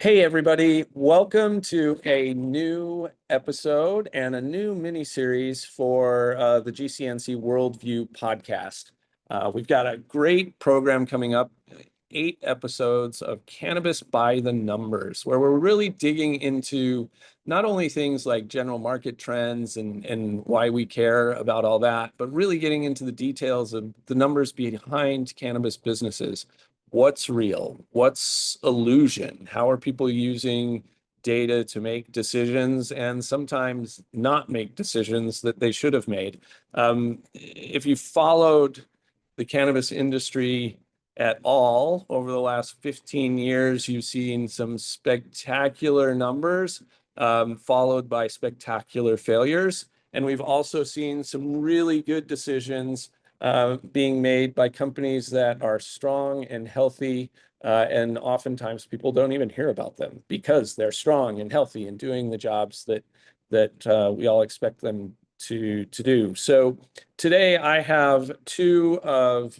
Hey, everybody. Welcome to a new episode and a new mini-series for the GCNC Worldview podcast. We've got a great program coming up, 8 episodes of Cannabis by the Numbers, where we're really digging into not only things like general market trends and why we care about all that, but really getting into the details of the numbers behind cannabis businesses. What's real? What's illusion? How are people using data to make decisions and sometimes not make decisions that they should have made? If you followed the cannabis industry at all over the last 15 years, you've seen some spectacular numbers, followed by spectacular failures. And we've also seen some really good decisions being made by companies that are strong and healthy, and oftentimes people don't even hear about them because they're strong and healthy and doing the jobs that we all expect them to do. So today I have two of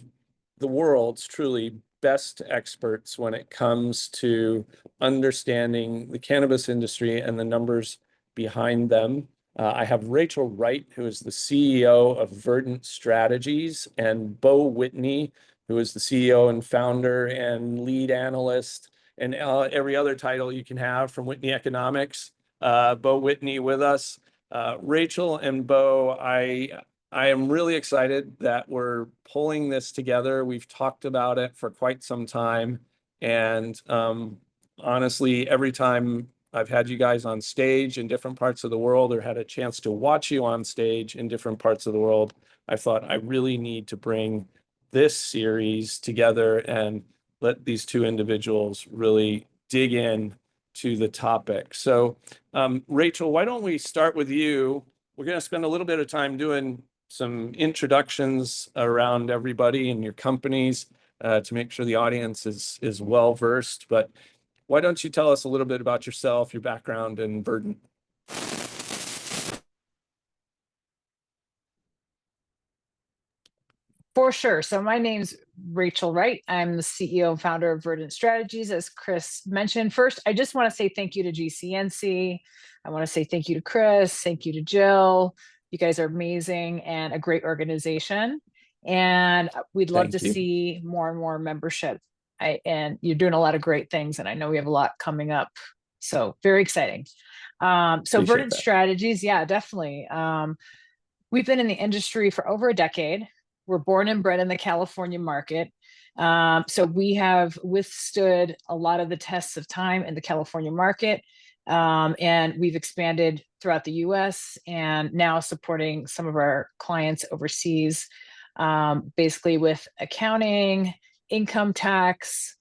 the world's truly best experts when it comes to understanding the cannabis industry and the numbers behind them. I have Rachel Wright, who is the CEO of Verdant Strategies, and Beau Whitney, who is the CEO and founder and lead analyst, and every other title you can have from Whitney Economics. Beau Whitney with us. Rachel and Beau, I am really excited that we're pulling this together. We've talked about it for quite some time. And honestly, every time I've had you guys on stage in different parts of the world or had a chance to watch you on stage in different parts of the world, I thought I really need to bring this series together and let these two individuals really dig in to the topic. So, Rachel, why don't we start with you? We're going to spend a little bit of time doing some introductions around everybody and your companies to make sure the audience is well versed. But why don't you tell us a little bit about yourself, your background, and Verdant? For sure. So my name's Rachel Wright. I'm the CEO and founder of Verdant Strategies, as Chris mentioned. First, I just want to say thank you to GCNC. I want to say thank you to Chris. Thank you to Jill. You guys are amazing and a great organization. And we'd love to Thank you. see more and more membership. And you're doing a lot of great things. And I know we have a lot coming up. So very exciting. So Appreciate Verdant that. Strategies, yeah, definitely. We've been in the industry for over a decade. We're born and bred in the California market. So we have withstood a lot of the tests of time in the California market. And we've expanded throughout the US and now supporting some of our clients overseas, basically with accounting, income tax,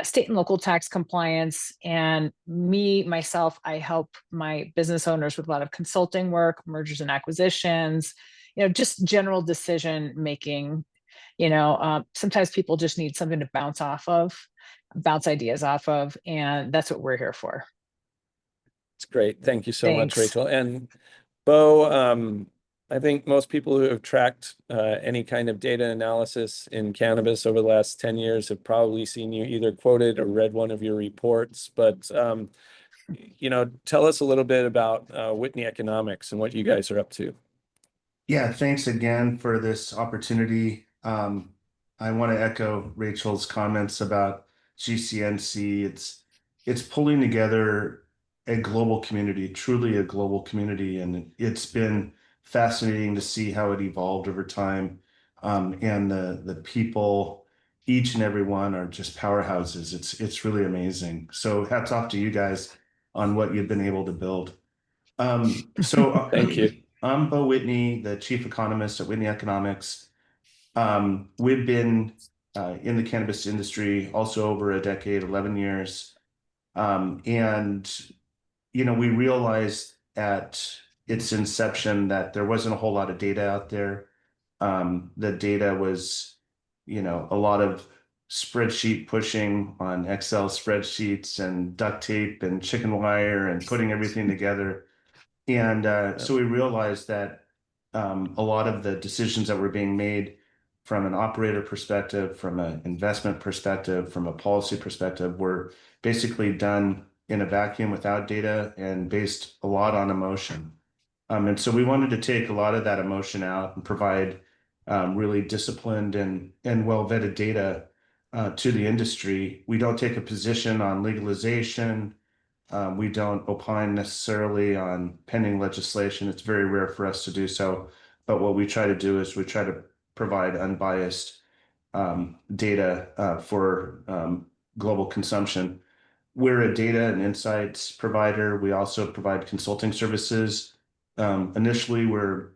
state and local tax compliance. And myself, I help my business owners with a lot of consulting work, mergers and acquisitions, just general decision making. Sometimes people just need something to bounce ideas off of, and that's what we're here for. It's great. Thank you so much, Thanks. Rachel. And Beau, I think most people who have tracked any kind of data analysis in cannabis over the last 10 years have probably seen you either quoted or read one of your reports. But, tell us a little bit about Whitney Economics and what you guys are up to. Yeah, thanks again for this opportunity. I want to echo Rachel's comments about GCNC. It's pulling together a global community, truly a global community, and it's been fascinating to see how it evolved over time. And the people, each and every one, are just powerhouses. It's really amazing. So hats off to you guys on what you've been able to build. Thank you. I'm Beau Whitney, the chief economist at Whitney Economics. We've been in the cannabis industry also over a decade, 11 years. And we realized at its inception that there wasn't a whole lot of data out there. The data was, a lot of spreadsheet pushing on Excel spreadsheets and duct tape and chicken wire and putting everything together. And so we realized that a lot of the decisions that were being made from an operator perspective, from an investment perspective, from a policy perspective, were basically done in a vacuum without data and based a lot on emotion. And so we wanted to take a lot of that emotion out and provide really disciplined and well-vetted data to the industry. We don't take a position on legalization. We don't opine necessarily on pending legislation. It's very rare for us to do so. But what we try to do is we try to provide unbiased data for global consumption. We're a data and insights provider. We also provide consulting services. Initially, we're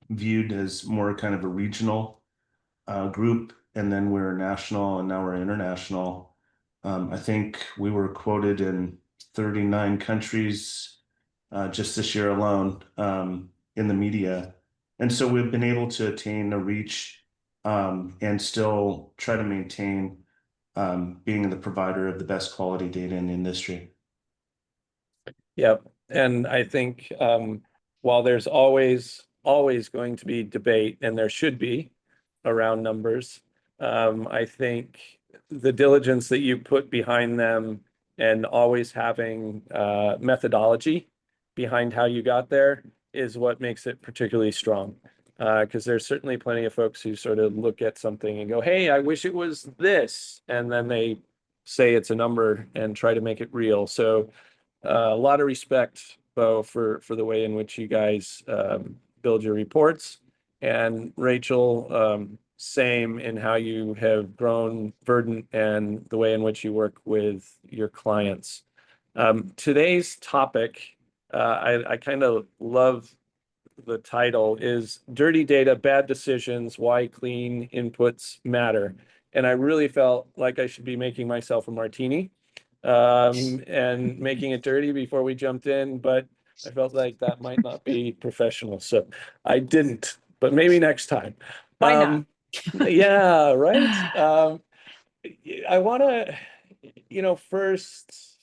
viewed as more kind of a regional group, and then we're national, and now we're international. I think we were quoted in 39 countries just this year alone in the media. And so we've been able to attain a reach and still try to maintain being the provider of the best quality data in the industry. Yep. And I think while there's always going to be debate, and there should be around numbers, I think the diligence that you put behind them and always having methodology behind how you got there is what makes it particularly strong. Because there's certainly plenty of folks who sort of look at something and go, hey, I wish it was this. And then they say it's a number and try to make it real. So a lot of respect, Beau, for the way in which you guys build your reports. And Rachel, same in how you have grown Verdant and the way in which you work with your clients. Today's topic, I kind of love the title, is Dirty Data, Bad Decisions, Why Clean Inputs Matter. And I really felt like I should be making myself a martini and making it dirty before we jumped in, but I felt like that might not be professional. So I didn't, but maybe next time. Why not? Yeah, right. I want to, first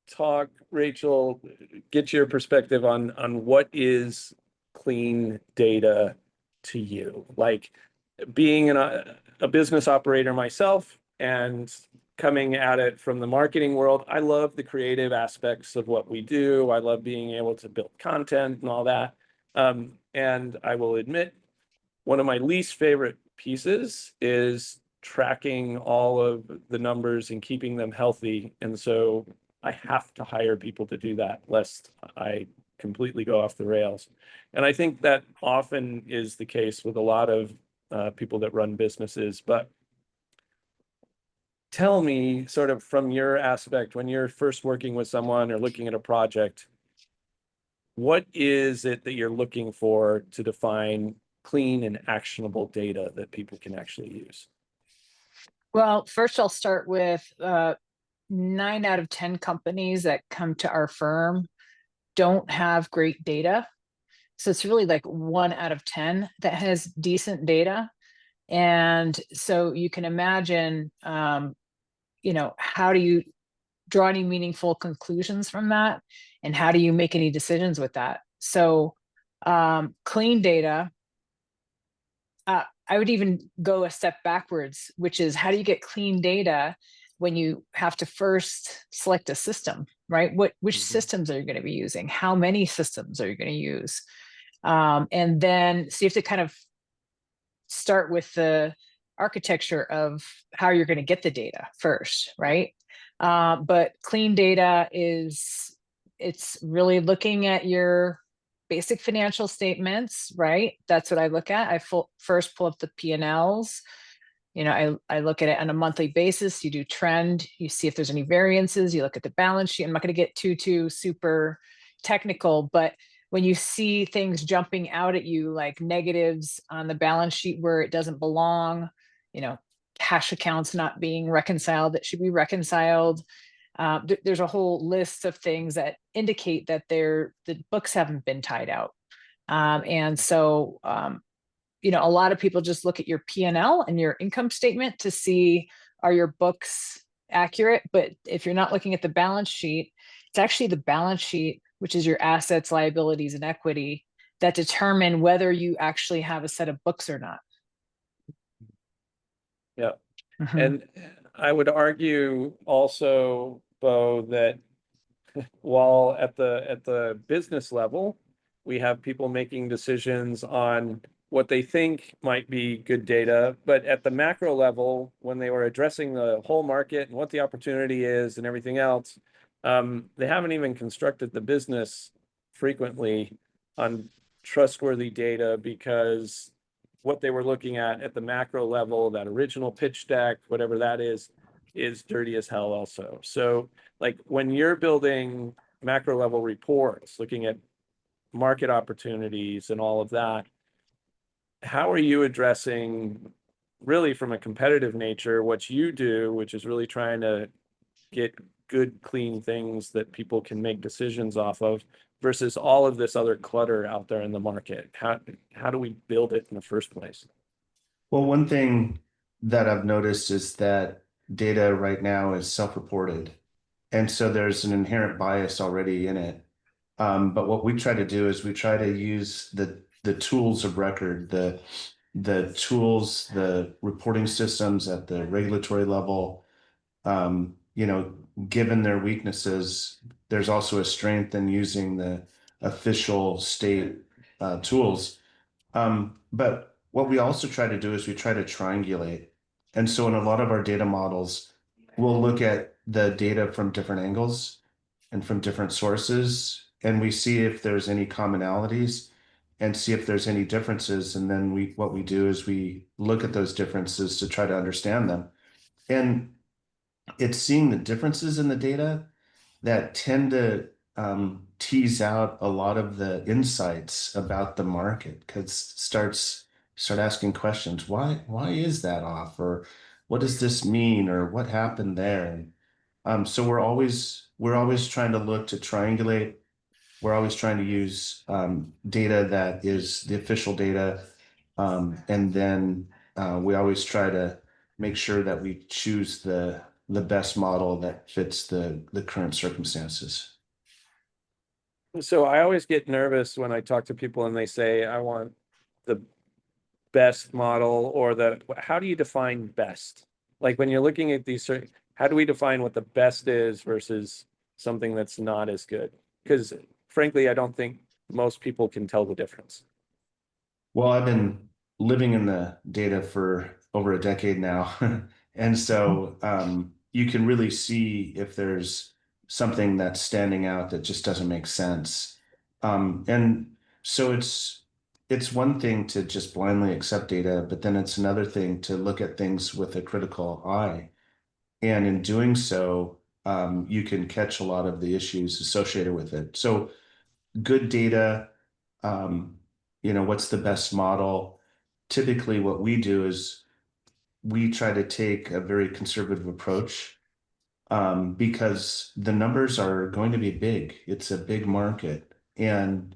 talk, Rachel, get your perspective on what is clean data to you. Like being a business operator myself and coming at it from the marketing world, I love the creative aspects of what we do. I love being able to build content and all that. And I will admit, one of my least favorite pieces is tracking all of the numbers and keeping them healthy. And so I have to hire people to do that, lest I completely go off the rails. And I think that often is the case with a lot of people that run businesses. But tell me, sort of from your aspect, when you're first working with someone or looking at a project, what is it that you're looking for to define clean and actionable data that people can actually use? Well, first I'll start with 9 out of 10 companies that come to our firm don't have great data. So it's really like 1 out of 10 that has decent data. And so you can imagine, how do you draw any meaningful conclusions from that? And how do you make any decisions with that? So clean data, I would even go a step backwards, which is how do you get clean data when you have to first select a system, right? Which systems are you going to be using? How many systems are you going to use? And then so you have to kind of start with the architecture of how you're going to get the data first, right? But clean data it's really looking at your basic financial statements, right? That's what I look at. I first pull up the P&Ls. I look at it on a monthly basis. You do trend, you see if there's any variances, you look at the balance sheet. I'm not going to get too super technical, but when you see things jumping out at you like negatives on the balance sheet where it doesn't belong, cash accounts not being reconciled that should be reconciled. There's a whole list of things that indicate that the books haven't been tied out. And so, a lot of people just look at your P&L and your income statement to see, are your books accurate? But if you're not looking at the balance sheet, it's actually the balance sheet, which is your assets, liabilities, and equity, that determine whether you actually have a set of books or not. Yeah. And I would argue also, Beau, that while at the business level, we have people making decisions on what they think might be good data, but at the macro level, when they were addressing the whole market and what the opportunity is and everything else, they haven't even constructed the business frequently on trustworthy data, because what they were looking at the macro level, that original pitch deck, whatever that is dirty as hell also. So like when you're building macro level reports, looking at market opportunities and all of that, how are you addressing, really from a competitive nature, what you do, which is really trying to get good, clean things that people can make decisions off of, versus all of this other clutter out there in the market? How do we build it in the first place? Well, one thing that I've noticed is that data right now is self-reported. And so there's an inherent bias already in it. But what we try to do is we try to use the tools of record, the tools, the reporting systems at the regulatory level. Given their weaknesses, there's also a strength in using the official state tools. But what we also try to do is we try to triangulate. And so in a lot of our data models, we'll look at the data from different angles and from different sources, and we see if there's any commonalities and see if there's any differences. And then what we do is we look at those differences to try to understand them. And it's seeing the differences in the data that tend to tease out a lot of the insights about the market, because start asking questions. Why is that off? Or what does this mean? Or what happened there? And so we're always trying to look to triangulate. We're always trying to use data that is the official data. And then we always try to make sure that we choose the best model that fits the current circumstances. So I always get nervous when I talk to people and they say, I want the best model, or how do you define best? Like when you're looking at these, how do we define what the best is versus something that's not as good? Because frankly, I don't think most people can tell the difference. Well, I've been living in the data for over a decade now. And so you can really see if there's something that's standing out that just doesn't make sense. And so it's one thing to just blindly accept data, but then it's another thing to look at things with a critical eye. And in doing so, you can catch a lot of the issues associated with it. So good data, what's the best model? Typically, what we do is we try to take a very conservative approach, because the numbers are going to be big. It's a big market, and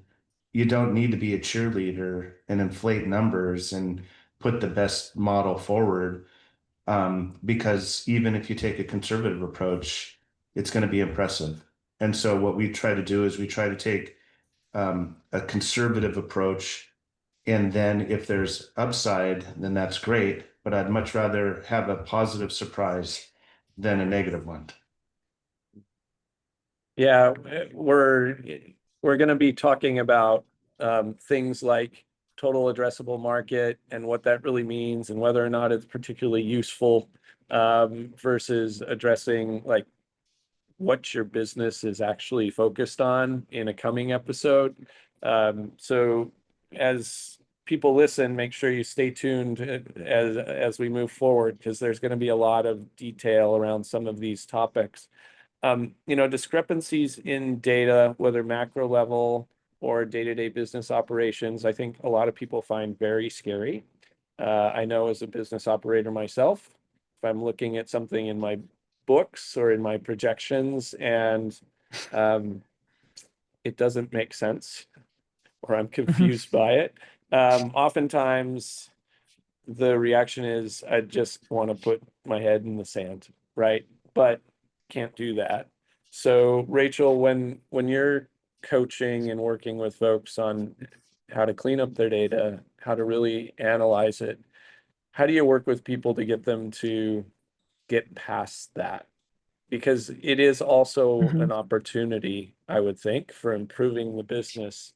you don't need to be a cheerleader and inflate numbers and put the best model forward, because even if you take a conservative approach, it's going to be impressive. And so what we try to do is we try to take a conservative approach. And then if there's upside, then that's great. But I'd much rather have a positive surprise than a negative one. Yeah, we're going to be talking about things like total addressable market and what that really means, and whether or not it's particularly useful, versus addressing like what your business is actually focused on in a coming episode. So as people listen, make sure you stay tuned as we move forward, because there's going to be a lot of detail around some of these topics. Discrepancies in data, whether macro level or day-to-day business operations, I think a lot of people find very scary. I know as a business operator myself, if I'm looking at something in my books or in my projections and it doesn't make sense, or I'm confused by it, oftentimes the reaction is I just want to put my head in the sand, right? But can't do that. So Rachel, when you're coaching and working with folks on how to clean up their data, how to really analyze it, how do you work with people to get them to get past that? because it is also Mhm. an opportunity, I would think, for improving the business.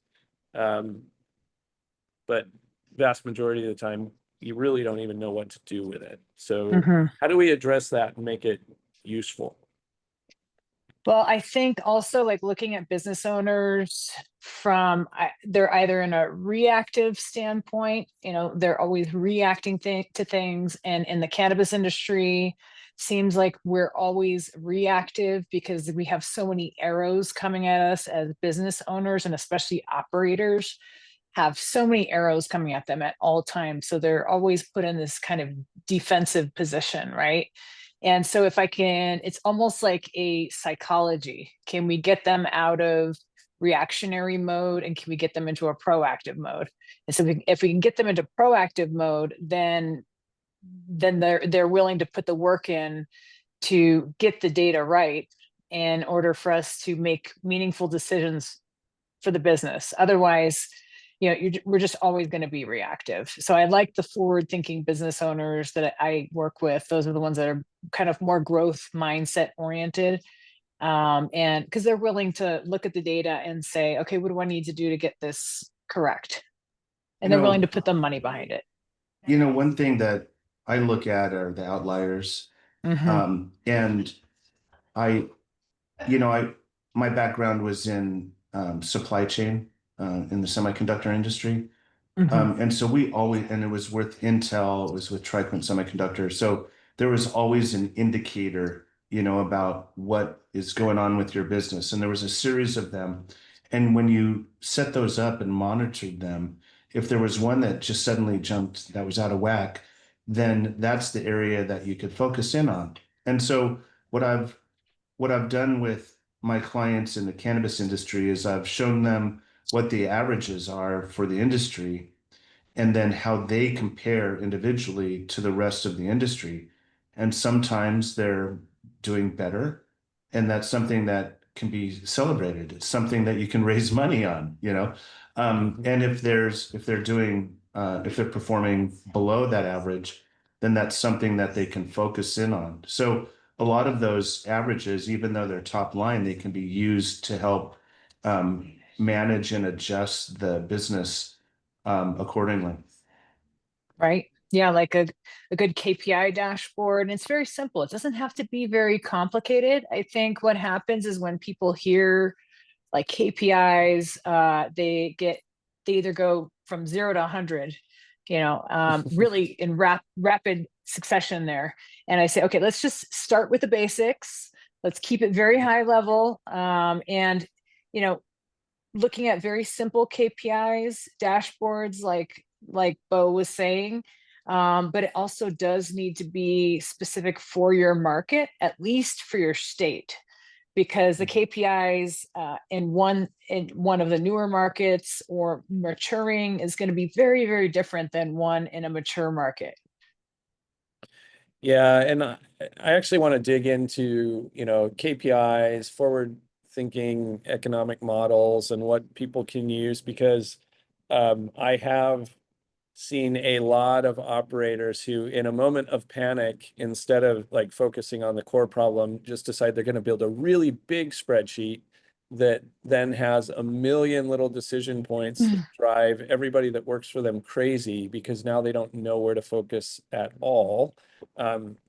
But vast majority of the time, you really don't even know what to do with it. So Mhm. how do we address that and make it useful? Well, I think also like looking at business owners from they're either in a reactive standpoint, they're always reacting to things, and in the cannabis industry, seems like we're always reactive because we have so many arrows coming at us as business owners, and especially operators have so many arrows coming at them at all times. So they're always put in this kind of defensive position, right? And so if I can, it's almost like a psychology. Can we get them out of reactionary mode, and can we get them into a proactive mode? And so if we can get them into proactive mode, then they're willing to put the work in to get the data right in order for us to make meaningful decisions for the business. Otherwise, we're just always going to be reactive. So I like the forward thinking business owners that I work with. Those are the ones that are kind of more growth mindset oriented. And because they're willing to look at the data and say, okay, what do I need to do to get this correct? And they're willing to put the money behind it. One thing that I look at are the outliers. Mm-hmm. And I, you know, I my background was in supply chain in the semiconductor industry. Mm-hmm. And so we always, and it was with Intel, it was with Triquint Semiconductor. So there was always an indicator, about what is going on with your business. And there was a series of them. And when you set those up and monitored them, if there was one that just suddenly jumped that was out of whack, then that's the area that you could focus in on. And so what I've done with my clients in the cannabis industry is I've shown them what the averages are for the industry and then how they compare individually to the rest of the industry. And sometimes they're doing better, and that's something that can be celebrated. It's something that you can raise money on. And if they're performing below that average, then that's something that they can focus in on. So a lot of those averages, even though they're top line, they can be used to help manage and adjust the business accordingly. Right. Yeah, like a good KPI dashboard. And it's very simple. It doesn't have to be very complicated. I think what happens is when people hear like KPIs, they either go from 0 to 100, really in rapid succession there. And I say, okay, let's just start with the basics. Let's keep it very high level. And, you know, looking at very simple KPIs, dashboards, like Beau was saying, but it also does need to be specific for your market, at least for your state, because the KPIs in one of the newer markets or maturing is going to be very, very different than one in a mature market. Yeah, and I actually want to dig into, KPIs, forward thinking economic models and what people can use because I have seen a lot of operators who, in a moment of panic, instead of like focusing on the core problem, just decide they're going to build a really big spreadsheet that then has a million little decision points that drive everybody that works for them crazy because now they don't know where to focus at all.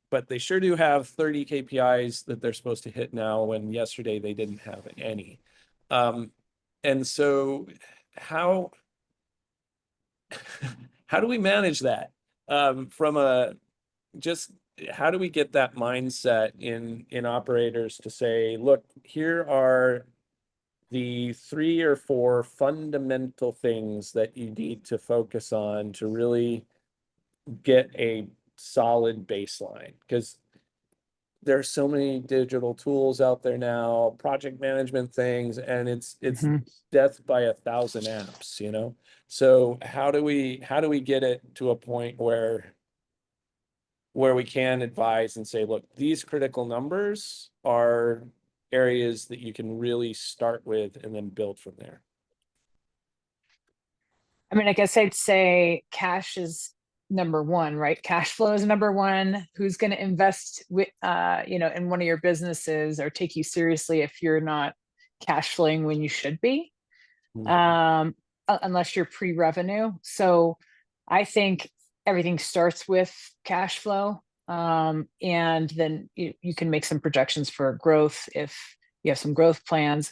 But they sure do have 30 KPIs that they're supposed to hit now when yesterday they didn't have any. And so how how do we manage that? Just how do we get that mindset in operators to say, look, here are the 3 or 4 fundamental things that you need to focus on to really get a solid baseline? Because there are so many digital tools out there now, project management things, and it's Mhm. death by 1,000 apps. So how do we get it to a point where we can advise and say, look, these critical numbers are areas that you can really start with and then build from there? I mean, I guess I'd say cash is number one, right? Cash flow is number one. Who's going to invest with, in one of your businesses or take you seriously if you're not cash flowing when you should be, unless you're pre-revenue. So I think everything starts with cash flow. And then you can make some projections for growth if you have some growth plans,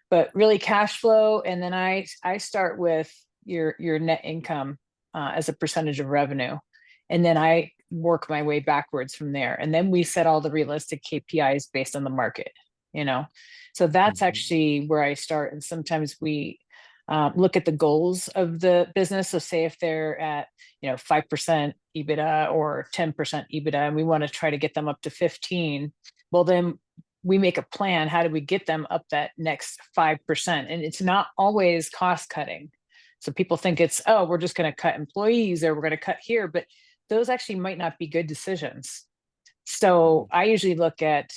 but really cash flow. And then I start with your net income as a percentage of revenue. And then I work my way backwards from there. And then we set all the realistic KPIs based on the market, So that's actually where I start. And sometimes we look at the goals of the business. So say if they're at 5% EBITDA or 10% EBITDA, and we want to try to get them up to 15, well, then we make a plan. How do we get them up that next 5%? And it's not always cost cutting. So people think it's, oh, we're just going to cut employees or we're going to cut here, but those actually might not be good decisions. So I usually look at,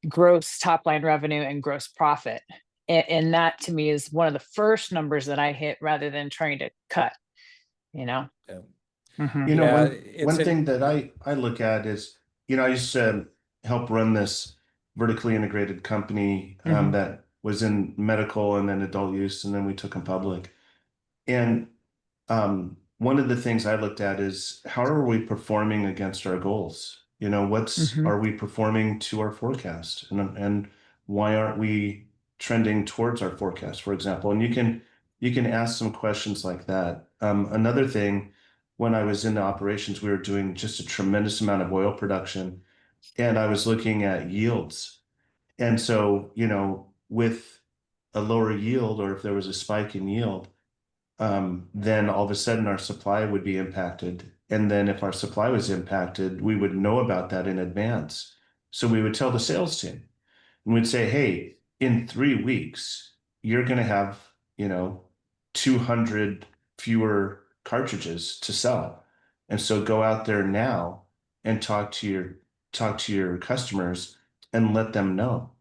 gross top line revenue and gross profit. And that to me is one of the first numbers that I hit rather than trying to cut, Yeah. One thing that I look at is, I used to help run this vertically integrated company that was in medical and then adult use, and then we took them public. And one of the things I looked at is how are we performing against our goals? Are we performing to our forecast? And why aren't we trending towards our forecast, for example? And you can ask some questions like that. Another thing, when I was in the operations, we were doing just a tremendous amount of oil production, and I was looking at yields. And so, with a lower yield, or if there was a spike in yield, then all of a sudden our supply would be impacted. And then if our supply was impacted, we would know about that in advance. So we would tell the sales team and we'd say, hey, in 3 weeks, you're going to have, 200 fewer cartridges to sell. And so go out there now and talk to your customers and let them know.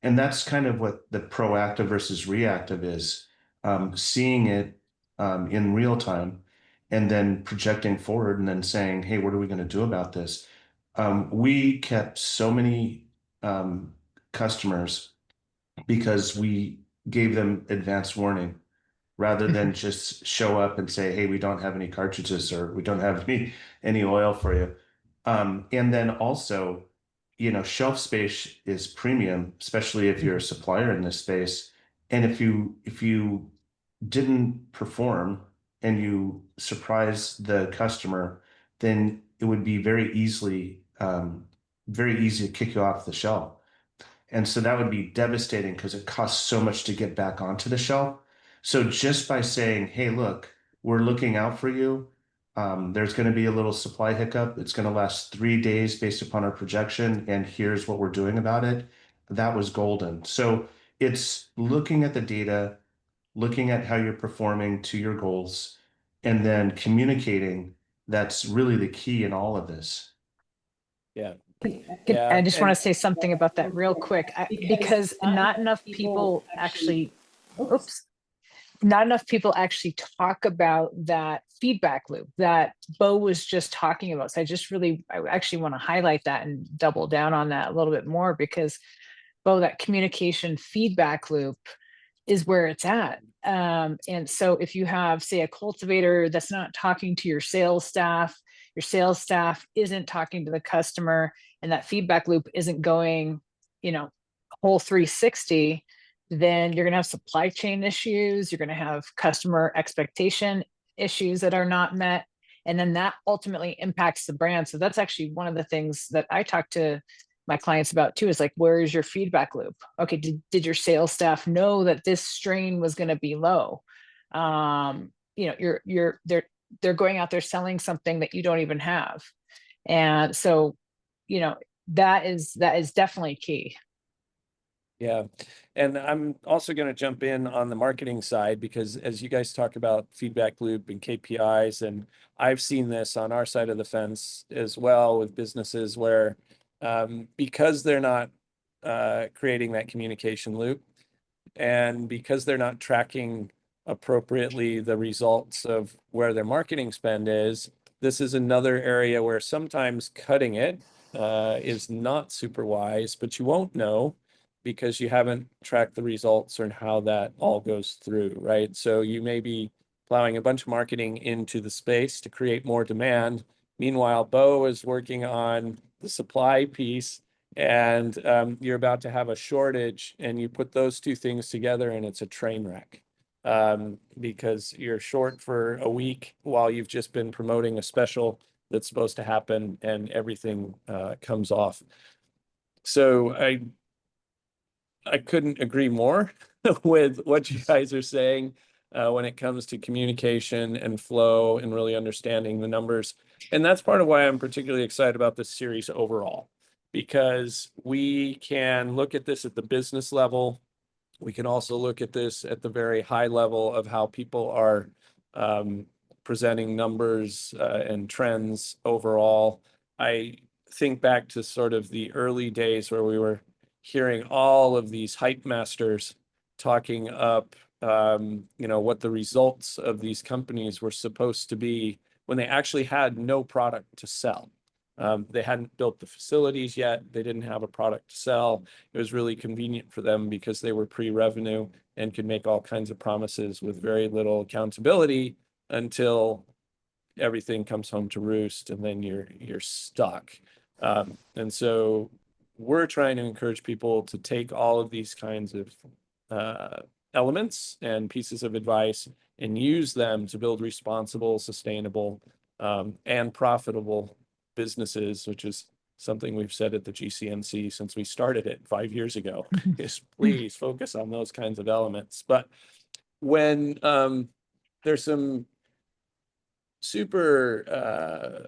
And that's kind of what the proactive versus reactive is, seeing it in real time and then projecting forward and then saying, hey, what are we going to do about this? We kept so many customers because we gave them advance warning rather than just show up and say, hey, we don't have any cartridges or we don't have any oil for you. And then also, shelf space is premium, especially if you're a supplier in this space. And if you didn't perform and you surprise the customer, then it would be very easy to kick you off the shelf. And so that would be devastating because it costs so much to get back onto the shelf. So just by saying, hey, look, we're looking out for you. There's going to be a little supply hiccup. It's going to last 3 days based upon our projection. And here's what we're doing about it. That was golden. So it's looking at the data, looking at how you're performing to your goals, and then communicating. That's really the key in all of this. Yeah. I just want to say something about that real quick, because not enough people actually talk about that feedback loop that Beau was just talking about. So I actually want to highlight that and double down on that a little bit more, because Beau, that communication feedback loop is where it's at. And so if you have, say, a cultivator that's not talking to your sales staff isn't talking to the customer, and that feedback loop isn't going, whole 360, then you're going to have supply chain issues. You're going to have customer expectation issues that are not met. And then that ultimately impacts the brand. So that's actually one of the things that I talk to my clients about too, is like, where is your feedback loop? Okay, did your sales staff know that this strain was going to be low? They're going out there selling something that you don't even have. And so, that is definitely key. Yeah. And I'm also going to jump in on the marketing side, because as you guys talk about feedback loop and KPIs, and I've seen this on our side of the fence as well with businesses where because they're not creating that communication loop, and because they're not tracking appropriately the results of where their marketing spend is, this is another area where sometimes cutting it is not super wise, but you won't know because you haven't tracked the results or how that all goes through, right? So you may be plowing a bunch of marketing into the space to create more demand. Meanwhile, Beau is working on the supply piece, and you're about to have a shortage, and you put those two things together, and it's a train wreck because you're short for a week while you've just been promoting a special that's supposed to happen, and everything comes off. So I couldn't agree more with what you guys are saying when it comes to communication and flow and really understanding the numbers. And that's part of why I'm particularly excited about this series overall, because we can look at this at the business level. We can also look at this at the very high level of how people are presenting numbers and trends overall. I think back to sort of the early days where we were hearing all of these hype masters talking up, what the results of these companies were supposed to be when they actually had no product to sell. They hadn't built the facilities yet. They didn't have a product to sell. It was really convenient for them because they were pre-revenue and could make all kinds of promises with very little accountability until everything comes home to roost, and then you're stuck. And so we're trying to encourage people to take all of these kinds of elements and pieces of advice and use them to build responsible, sustainable, and profitable businesses, which is something we've said at the GCNC since we started it 5 years ago, is please focus on those kinds of elements. But when there's some super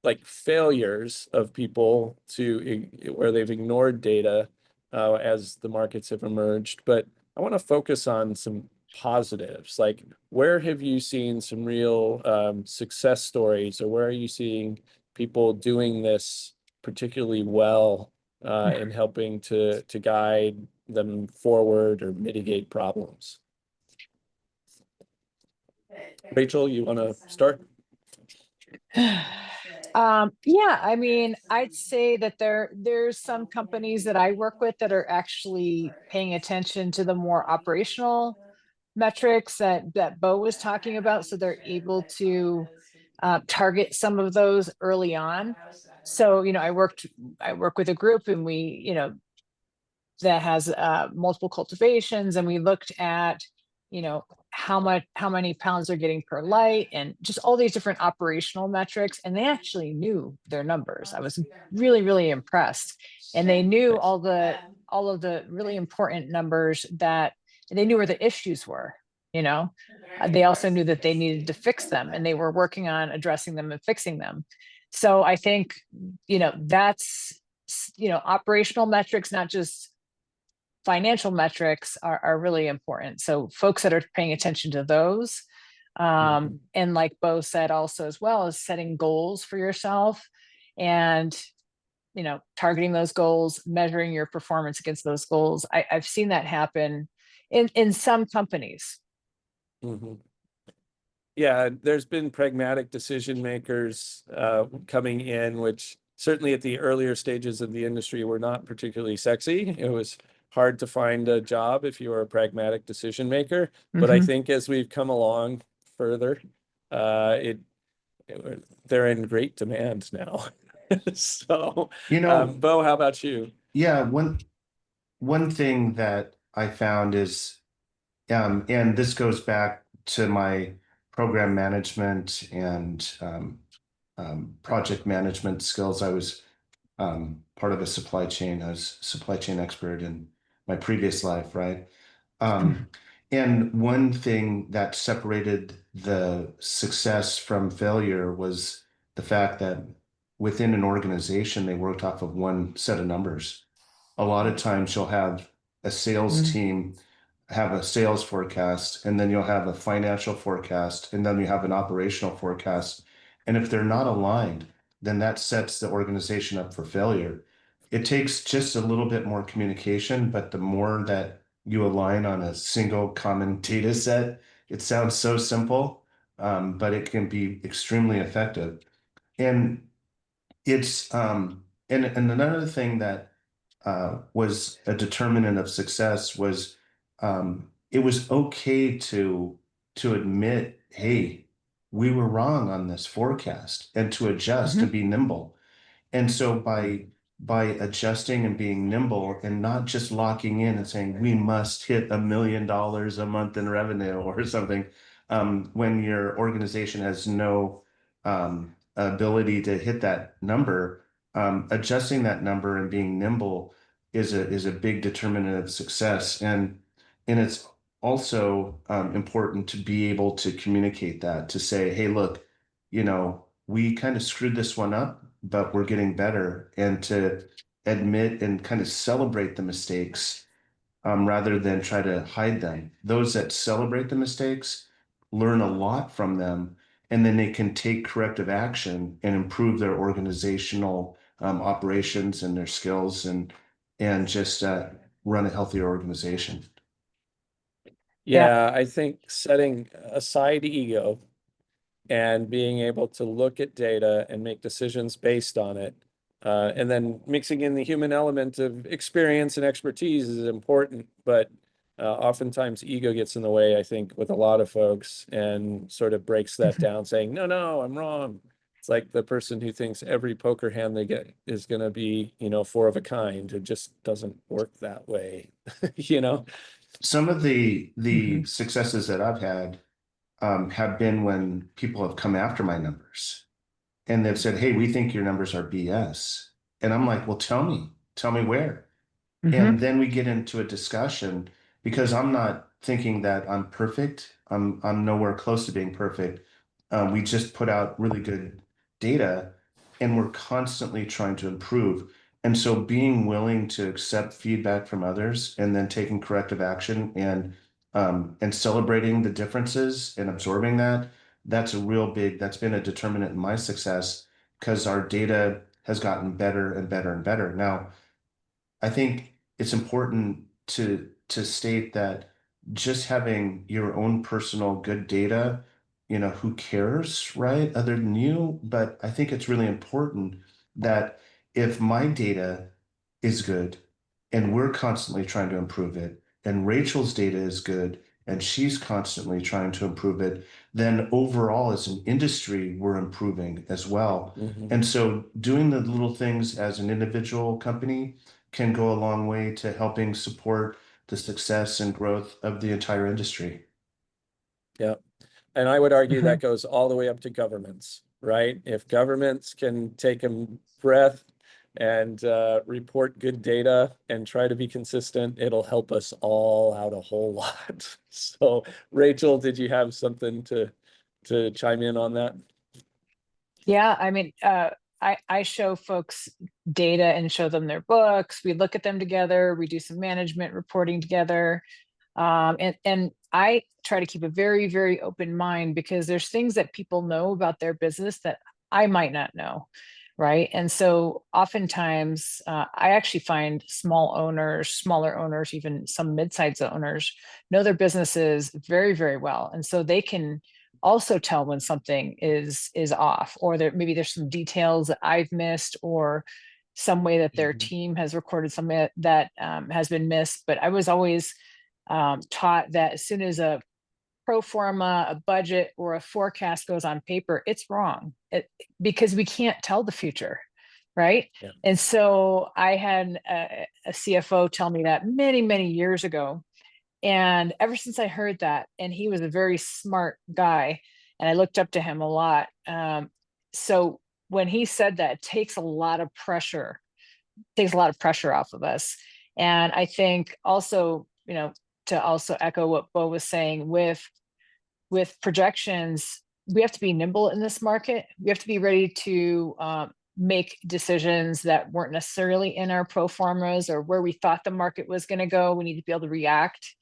like failures of people to where they've ignored data as the markets have emerged. But I want to focus on some positives. Like, where have you seen some real success stories, or where are you seeing people doing this particularly well in helping to guide them forward or mitigate problems? Rachel, you want to start? Yeah, I mean, I'd say that there's some companies that I work with that are actually paying attention to the more operational metrics that Beau was talking about, so they're able to target some of those early on. So, I work with a group, and we, that has multiple cultivations, and we looked at, how many pounds they're getting per light, and just all these different operational metrics, and they actually knew their numbers. I was really, really impressed. And they knew all of the really important numbers, that they knew where the issues were. They also knew that they needed to fix them, and they were working on addressing them and fixing them. So I think, that's, operational metrics, not just financial metrics, are really important. So folks that are paying attention to those, and like Beau said also, as well as setting goals for yourself, and targeting those goals, measuring your performance against those goals. I've seen that happen in some companies. Mm-hmm. Yeah, there's been pragmatic decision makers coming in, which certainly at the earlier stages of the industry were not particularly sexy. It was hard to find a job if you were a pragmatic decision maker. But I think as we've come along further, they're in great demand now. So, Beau, how about you? Yeah, one thing that I found is, and this goes back to my program management and project management skills. I was part of a supply chain. I was a supply chain expert in my previous life, right? And one thing that separated the success from failure was the fact that within an organization, they worked off of one set of numbers. A lot of times you'll have a sales team have a sales forecast, and then you'll have a financial forecast, and then you have an operational forecast. And if they're not aligned, then that sets the organization up for failure. It takes just a little bit more communication, but the more that you align on a single common data set. It sounds so simple, but it can be extremely effective. And it's and another thing that was a determinant of success was it was okay to admit, hey, we were wrong on this forecast, and to adjust, to be nimble. And so by adjusting and being nimble and not just locking in and saying we must hit $1 million a month in revenue or something, when your organization has no ability to hit that number, adjusting that number and being nimble is a big determinant of success. And it's also important to be able to communicate that, to say, hey, look, we kind of screwed this one up, but we're getting better, and to admit and kind of celebrate the mistakes rather than try to hide them. Those that celebrate the mistakes learn a lot from them, and then they can take corrective action and improve their organizational operations and their skills, and just run a healthier organization. Yeah, I think setting aside ego and being able to look at data and make decisions based on it, and then mixing in the human element of experience and expertise is important, but oftentimes ego gets in the way, I think, with a lot of folks, and sort of breaks that down, saying, no, I'm wrong. It's like the person who thinks every poker hand they get is going to be, four of a kind. It just doesn't work that way, Some of the Mhm. successes that I've had have been when people have come after my numbers and they've said, hey, we think your numbers are BS. And I'm like, well, tell me where. And Mhm. then we get into a discussion, because I'm not thinking that I'm perfect. I'm nowhere close to being perfect. We just put out really good data, and we're constantly trying to improve. And so being willing to accept feedback from others and then taking corrective action, and celebrating the differences and absorbing that, that's been a determinant in my success, because our data has gotten better and better and better. Now, I think it's important to state that just having your own personal good data, who cares, right? Other than you. But I think it's really important that if my data is good and we're constantly trying to improve it, and Rachel's data is good and she's constantly trying to improve it, then overall as an industry, we're improving as well. Mhm. And so doing the little things as an individual company can go a long way to helping support the success and growth of the entire industry. Yeah. And I would argue that Mhm. goes all the way up to governments, right? If governments can take a breath and report good data and try to be consistent, it'll help us all out a whole lot. So, Rachel, did you have something to chime in on that? Yeah, I mean, I show folks data and show them their books. We look at them together. We do some management reporting together. And I try to keep a very, very open mind, because there's things that people know about their business that I might not know, right? And so oftentimes, I actually find smaller owners, even some mid-sized owners, know their businesses very, very well, and so they can also tell when something is off, or maybe there's some details that I've missed, or some way that their team has recorded something that has been missed. But I was always taught that as soon as a pro forma, a budget, or a forecast goes on paper, it's wrong, because we can't tell the future, right? Yeah. And so I had a CFO tell me that many, many years ago. And ever since I heard that, and he was a very smart guy, and I looked up to him a lot. So when he said that, it takes a lot of pressure, off of us. And I think also, to also echo what Beau was saying, with projections, we have to be nimble in this market. We have to be ready to make decisions that weren't necessarily in our pro formas or where we thought the market was going to go. We need to be able to react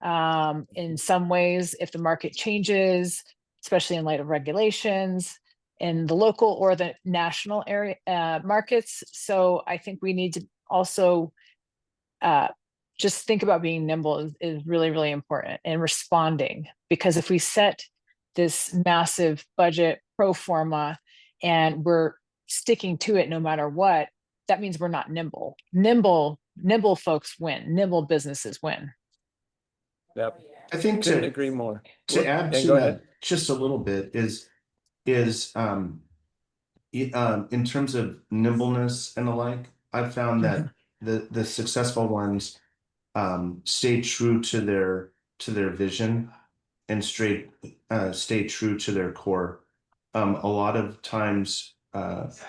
in some ways if the market changes, especially in light of regulations in the local or the national area markets. So I think we need to also just think about being nimble is really, really important, and responding. Because if we set this massive budget pro forma and we're sticking to it no matter what, that means we're not nimble. Nimble folks win. Nimble businesses win. Yep. I think Couldn't agree more. to add Yeah, to go that ahead. just a little bit is in terms of nimbleness and the like, I've found that the successful ones stay true to their vision and stay true to their core. A lot of times,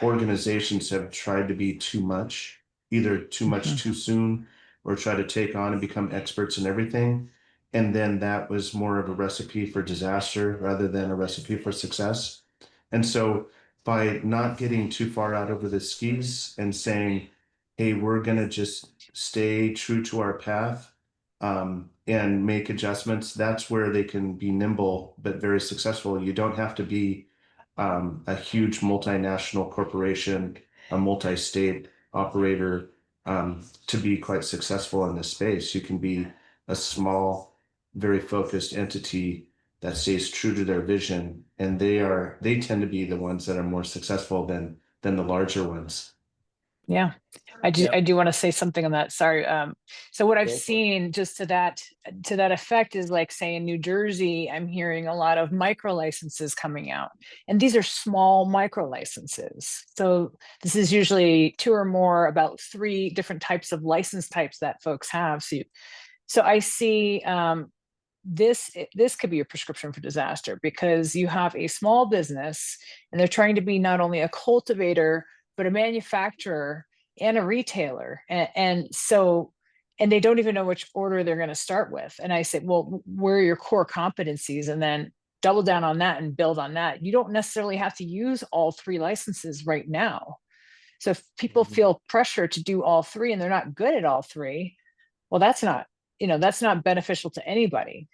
organizations have tried to be too much, either too much too soon, or try to take on and become experts in everything. And then that was more of a recipe for disaster rather than a recipe for success. And so by not getting too far out over the skis and saying, hey, we're going to just stay true to our path, and make adjustments, that's where they can be nimble but very successful. You don't have to be a huge multinational corporation, a multi-state operator, to be quite successful in this space. You can be a small, very focused entity that stays true to their vision, and they tend to be the ones that are more successful than the larger ones. Yeah, I do want to say something on that. Sorry. So what I've seen just to that effect is, like, say in New Jersey, I'm hearing a lot of micro licenses coming out, and these are small micro licenses. So this is usually 2 or more, about 3 different types of license types that folks have. So I see this could be a prescription for disaster, because you have a small business and they're trying to be not only a cultivator but a manufacturer and a retailer, and they don't even know which order they're going to start with. And I say, well, where are your core competencies, and then double down on that and build on that. You don't necessarily have to use all 3 licenses right now. So if people feel pressure to do all 3 and they're not good at all 3, well, that's not beneficial to anybody.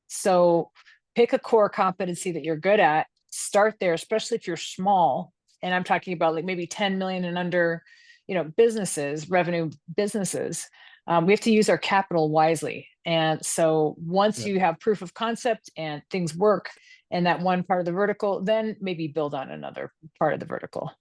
So pick a core competency that you're good at, start there, especially if you're small. And I'm talking about like maybe 10 million and under, revenue businesses. We have to use our capital wisely. And so once you have proof of concept and things work in that one part of the vertical, then maybe build on another part of the vertical.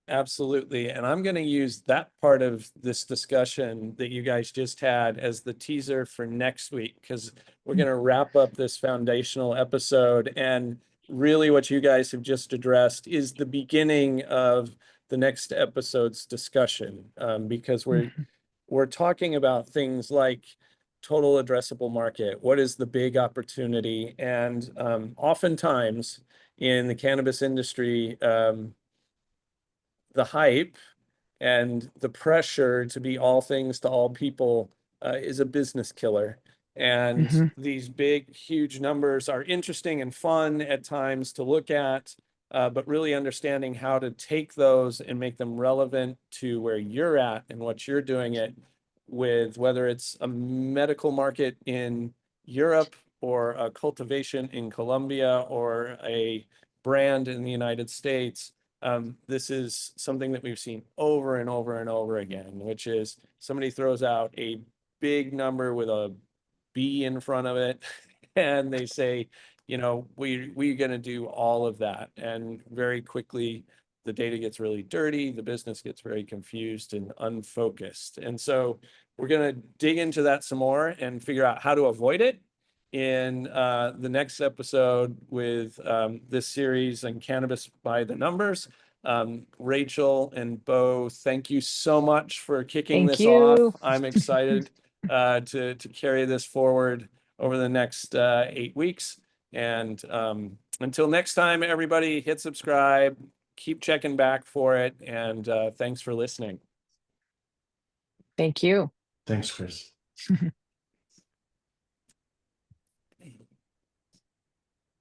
Absolutely. And I'm going to use that part of this discussion that you guys just had as the teaser for next week, because we're going to wrap up this foundational episode. And really what you guys have just addressed is the beginning of the next episode's discussion, because we're talking about things like total addressable market. What is the big opportunity? And oftentimes in the cannabis industry, the hype and the pressure to be all things to all people is a business killer. And these big, huge numbers are interesting and fun at times to look at, but really understanding how to take those and make them relevant to where you're at and what you're doing it with, whether it's a medical market in Europe or a cultivation in Colombia or a brand in the United States. This is something that we've seen over and over and over again, which is somebody throws out a big number with a B in front of it, and they say, we're going to do all of that. And very quickly, the data gets really dirty, the business gets very confused and unfocused. And so we're going to dig into that some more and figure out how to avoid it in the next episode with this series on Cannabis by the Numbers. Rachel and Beau, thank you so much for kicking this off. I'm excited to carry this forward over the next 8 weeks. And until next time, everybody, hit subscribe, keep checking back for it, and thanks for listening. Thank you. Thanks, Chris.